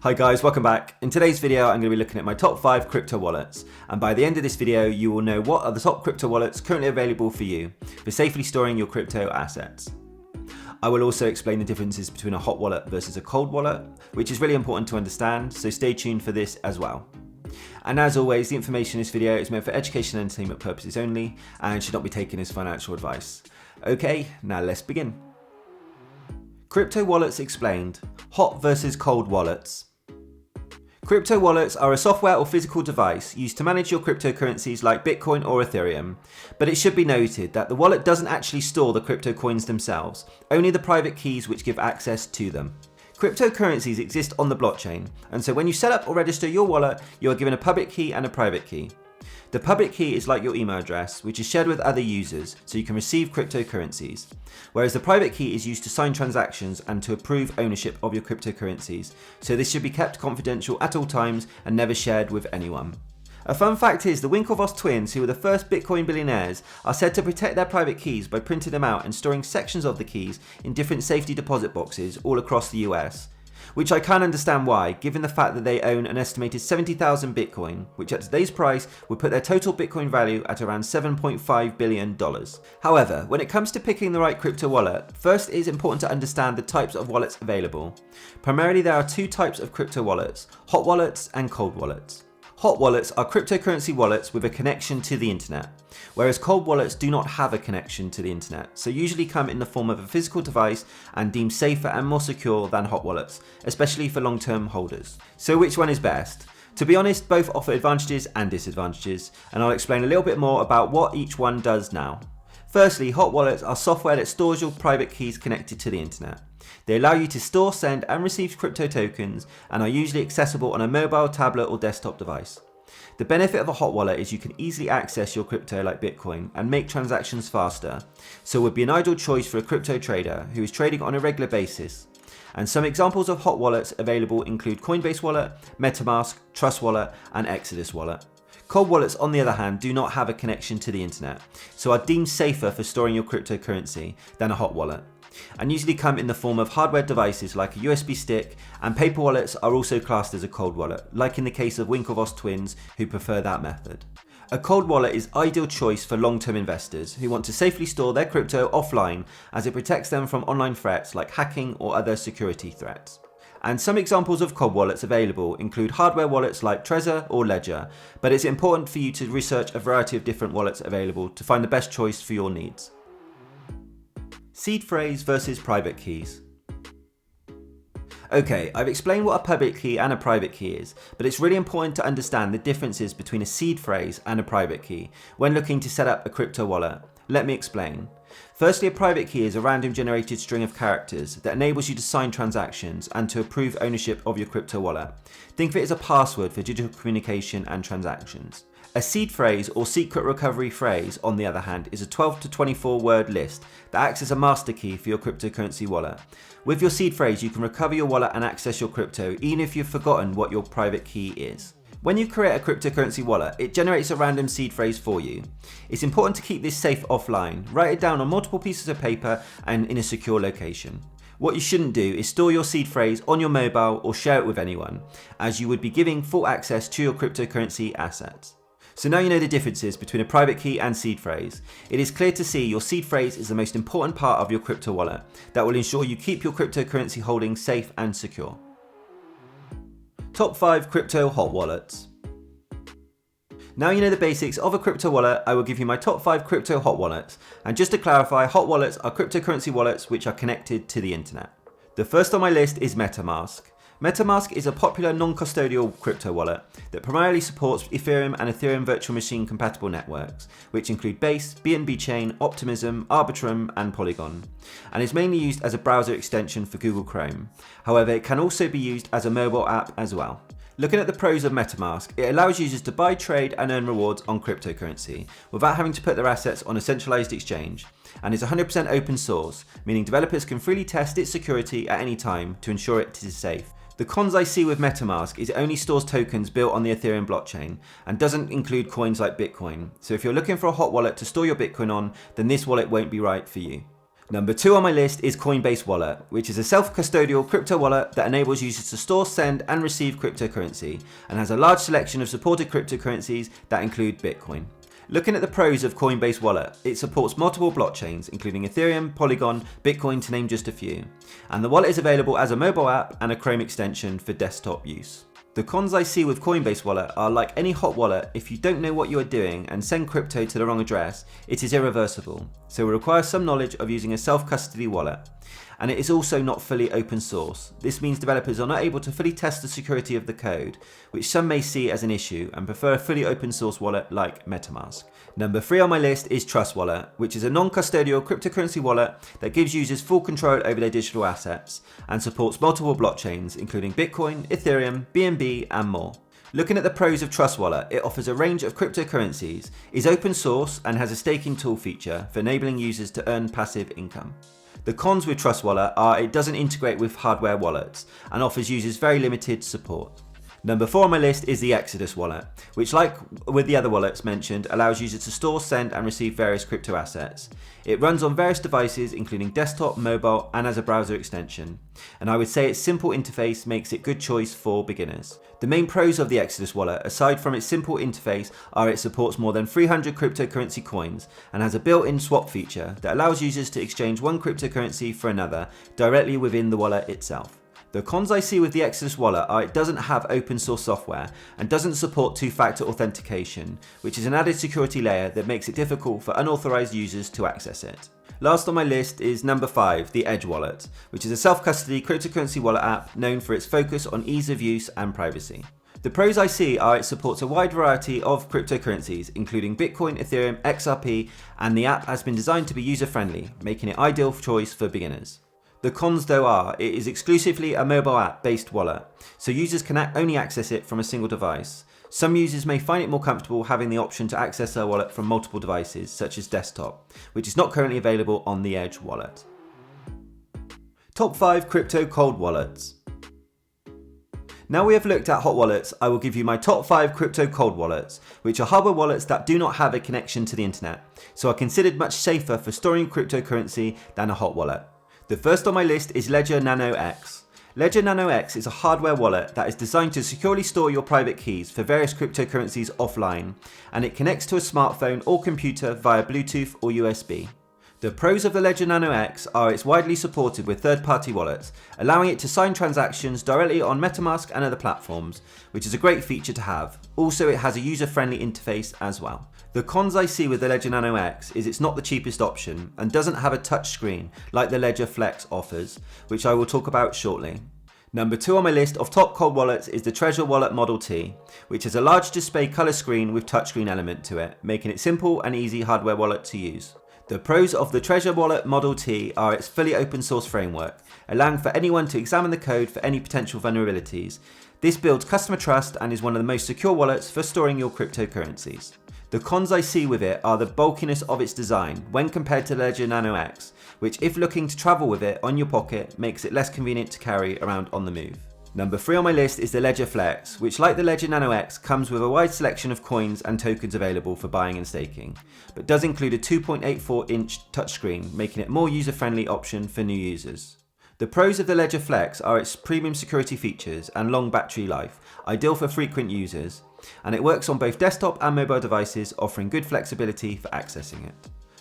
Hi guys, welcome back. In today's video, I'm going to be looking at my top 5 crypto wallets. And by the end of this video, you will know what are the top crypto wallets currently available for you for safely storing your crypto assets. I will also explain the differences between a hot wallet versus a cold wallet, which is really important to understand, so stay tuned for this as well. And as always, the information in this video is meant for education and entertainment purposes only and should not be taken as financial advice. Okay, now let's begin. Crypto wallets explained. Hot versus cold wallets. Crypto wallets are a software or physical device used to manage your cryptocurrencies like Bitcoin or Ethereum, but it should be noted that the wallet doesn't actually store the crypto coins themselves, only the private keys which give access to them. Cryptocurrencies exist on the blockchain, and so when you set up or register your wallet, you are given a public key and a private key. The public key is like your email address, which is shared with other users, so you can receive cryptocurrencies, whereas the private key is used to sign transactions and to approve ownership of your cryptocurrencies, so this should be kept confidential at all times and never shared with anyone. A fun fact is the Winklevoss twins, who were the first Bitcoin billionaires, are said to protect their private keys by printing them out and storing sections of the keys in different safety deposit boxes all across the US. Which I can understand why, given the fact that they own an estimated 70,000 Bitcoin, which at today's price would put their total Bitcoin value at around $7.5 billion. However, when it comes to picking the right crypto wallet, first it is important to understand the types of wallets available. Primarily there are two types of crypto wallets, hot wallets and cold wallets. Hot wallets are cryptocurrency wallets with a connection to the internet, whereas cold wallets do not have a connection to the internet, so usually come in the form of a physical device and deemed safer and more secure than hot wallets, especially for long-term holders. So which one is best? To be honest, both offer advantages and disadvantages, and I'll explain a little bit more about what each one does now. Firstly, hot wallets are software that stores your private keys connected to the internet. They allow you to store, send and receive crypto tokens and are usually accessible on a mobile, tablet or desktop device. The benefit of a hot wallet is you can easily access your crypto like Bitcoin and make transactions faster, so it would be an ideal choice for a crypto trader who is trading on a regular basis. And some examples of hot wallets available include Coinbase Wallet, MetaMask, Trust Wallet and Exodus Wallet. Cold wallets, on the other hand, do not have a connection to the internet, so are deemed safer for storing your cryptocurrency than a hot wallet, and usually come in the form of hardware devices like a USB stick, and paper wallets are also classed as a cold wallet, like in the case of Winklevoss twins who prefer that method. A cold wallet is ideal choice for long-term investors who want to safely store their crypto offline as it protects them from online threats like hacking or other security threats. And some examples of cold wallets available include hardware wallets like Trezor or Ledger, but it's important for you to research a variety of different wallets available to find the best choice for your needs. Seed phrase versus private keys. Okay, I've explained what a public key and a private key is, but it's really important to understand the differences between a seed phrase and a private key when looking to set up a crypto wallet. Let me explain. Firstly, a private key is a random generated string of characters that enables you to sign transactions and to approve ownership of your crypto wallet. Think of it as a password for digital communication and transactions. A seed phrase or secret recovery phrase, on the other hand, is a 12 to 24 word list that acts as a master key for your cryptocurrency wallet. With your seed phrase, you can recover your wallet and access your crypto even if you've forgotten what your private key is. When you create a cryptocurrency wallet, it generates a random seed phrase for you. It's important to keep this safe offline. Write it down on multiple pieces of paper and in a secure location. What you shouldn't do is store your seed phrase on your mobile or share it with anyone, as you would be giving full access to your cryptocurrency assets. So now you know the differences between a private key and seed phrase. It is clear to see your seed phrase is the most important part of your crypto wallet that will ensure you keep your cryptocurrency holdings safe and secure. Top 5 crypto hot wallets. Now you know the basics of a crypto wallet, I will give you my top 5 crypto hot wallets. And just to clarify, hot wallets are cryptocurrency wallets which are connected to the internet. The first on my list is MetaMask. MetaMask is a popular non-custodial crypto wallet that primarily supports Ethereum and Ethereum virtual machine compatible networks, which include Base, BNB Chain, Optimism, Arbitrum and Polygon, and is mainly used as a browser extension for Google Chrome. However, it can also be used as a mobile app as well. Looking at the pros of MetaMask, it allows users to buy, trade and earn rewards on cryptocurrency without having to put their assets on a centralized exchange, and is 100% open source, meaning developers can freely test its security at any time to ensure it is safe. The cons I see with MetaMask is it only stores tokens built on the Ethereum blockchain and doesn't include coins like Bitcoin. So if you're looking for a hot wallet to store your Bitcoin on, then this wallet won't be right for you. Number 2 on my list is Coinbase Wallet, which is a self-custodial crypto wallet that enables users to store, send, and receive cryptocurrency, and has a large selection of supported cryptocurrencies that include Bitcoin. Looking at the pros of Coinbase Wallet, it supports multiple blockchains, including Ethereum, Polygon, Bitcoin to name just a few, and the wallet is available as a mobile app and a Chrome extension for desktop use. The cons I see with Coinbase Wallet are like any hot wallet, if you don't know what you are doing and send crypto to the wrong address, it is irreversible, so it requires some knowledge of using a self-custody wallet. And it is also not fully open source. This means developers are not able to fully test the security of the code, which some may see as an issue and prefer a fully open source wallet like MetaMask. Number 3 on my list is Trust Wallet, which is a non-custodial cryptocurrency wallet that gives users full control over their digital assets and supports multiple blockchains, including Bitcoin, Ethereum, BNB, and more. Looking at the pros of Trust Wallet, it offers a range of cryptocurrencies, is open source, and has a staking tool feature for enabling users to earn passive income. The cons with Trust Wallet are it doesn't integrate with hardware wallets and offers users very limited support. Number 4 on my list is the Exodus wallet, which, like with the other wallets mentioned, allows users to store, send, and receive various crypto assets. It runs on various devices, including desktop, mobile, and as a browser extension. And I would say its simple interface makes it a good choice for beginners. The main pros of the Exodus wallet, aside from its simple interface, are it supports more than 300 cryptocurrency coins and has a built-in swap feature that allows users to exchange one cryptocurrency for another directly within the wallet itself. The cons I see with the Exodus wallet are it doesn't have open source software and doesn't support two-factor authentication, which is an added security layer that makes it difficult for unauthorized users to access it. Last on my list is number 5, the Edge wallet, which is a self-custody cryptocurrency wallet app known for its focus on ease of use and privacy. The pros I see are it supports a wide variety of cryptocurrencies, including Bitcoin, Ethereum, XRP, and the app has been designed to be user-friendly, making it ideal choice for beginners. The cons though are, it is exclusively a mobile app based wallet, so users can only access it from a single device. Some users may find it more comfortable having the option to access their wallet from multiple devices, such as desktop, which is not currently available on the Edge wallet. Top 5 crypto cold wallets. Now we have looked at hot wallets, I will give you my top 5 crypto cold wallets, which are hardware wallets that do not have a connection to the internet, so are considered much safer for storing cryptocurrency than a hot wallet. The first on my list is Ledger Nano X. Ledger Nano X is a hardware wallet that is designed to securely store your private keys for various cryptocurrencies offline, and it connects to a smartphone or computer via Bluetooth or USB. The pros of the Ledger Nano X are it's widely supported with third-party wallets, allowing it to sign transactions directly on MetaMask and other platforms, which is a great feature to have. Also, it has a user-friendly interface as well. The cons I see with the Ledger Nano X is it's not the cheapest option and doesn't have a touch screen like the Ledger Flex offers, which I will talk about shortly. Number 2 on my list of top cold wallets is the Trezor Wallet Model T, which has a large display colour screen with touchscreen element to it, making it simple and easy hardware wallet to use. The pros of the Trezor Wallet Model T are its fully open source framework, allowing for anyone to examine the code for any potential vulnerabilities. This builds customer trust and is one of the most secure wallets for storing your cryptocurrencies. The cons I see with it are the bulkiness of its design when compared to the Ledger Nano X, which if looking to travel with it on your pocket makes it less convenient to carry around on the move. Number 3 on my list is the Ledger Flex, which like the Ledger Nano X comes with a wide selection of coins and tokens available for buying and staking, but does include a 2.84-inch touchscreen, making it a more user-friendly option for new users. The pros of the Ledger Flex are its premium security features and long battery life, ideal for frequent users, and it works on both desktop and mobile devices, offering good flexibility for accessing it.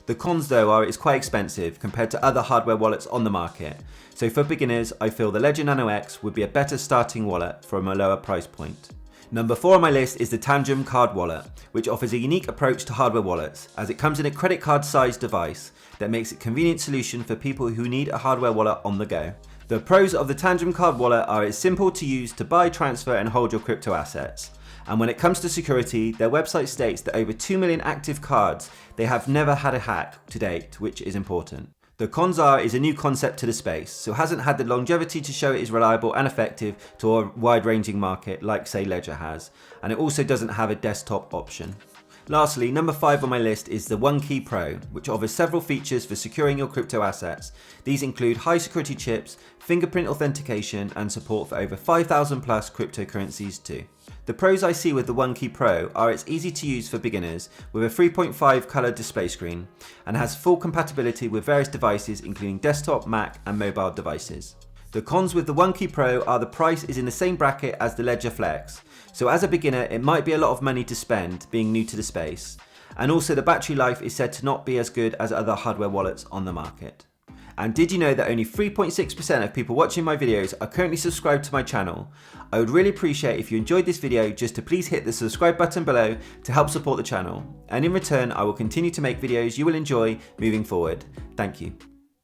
The cons though are it's quite expensive compared to other hardware wallets on the market, so for beginners I feel the Ledger Nano X would be a better starting wallet from a lower price point. Number 4 on my list is the Tangem Card Wallet, which offers a unique approach to hardware wallets as it comes in a credit card sized device that makes it a convenient solution for people who need a hardware wallet on the go. The pros of the Tangem Card Wallet are it's simple to use to buy, transfer and hold your crypto assets. And when it comes to security, their website states that over 2 million active cards, they have never had a hack to date, which is important. The cons are is a new concept to the space, so hasn't had the longevity to show it is reliable and effective to a wide-ranging market like say Ledger has, and it also doesn't have a desktop option. Lastly, number 5 on my list is the OneKey Pro, which offers several features for securing your crypto assets. These include high security chips, fingerprint authentication, and support for over 5,000 plus cryptocurrencies too. The pros I see with the One Key Pro are it's easy to use for beginners with a 3.5 colour display screen and has full compatibility with various devices including desktop, Mac and mobile devices. The cons with the One Key Pro are the price is in the same bracket as the Ledger Flex, so as a beginner it might be a lot of money to spend being new to the space, and also the battery life is said to not be as good as other hardware wallets on the market. And did you know that only 3.6% of people watching my videos are currently subscribed to my channel? I would really appreciate if you enjoyed this video just to please hit the subscribe button below to help support the channel. And in return, I will continue to make videos you will enjoy moving forward. Thank you.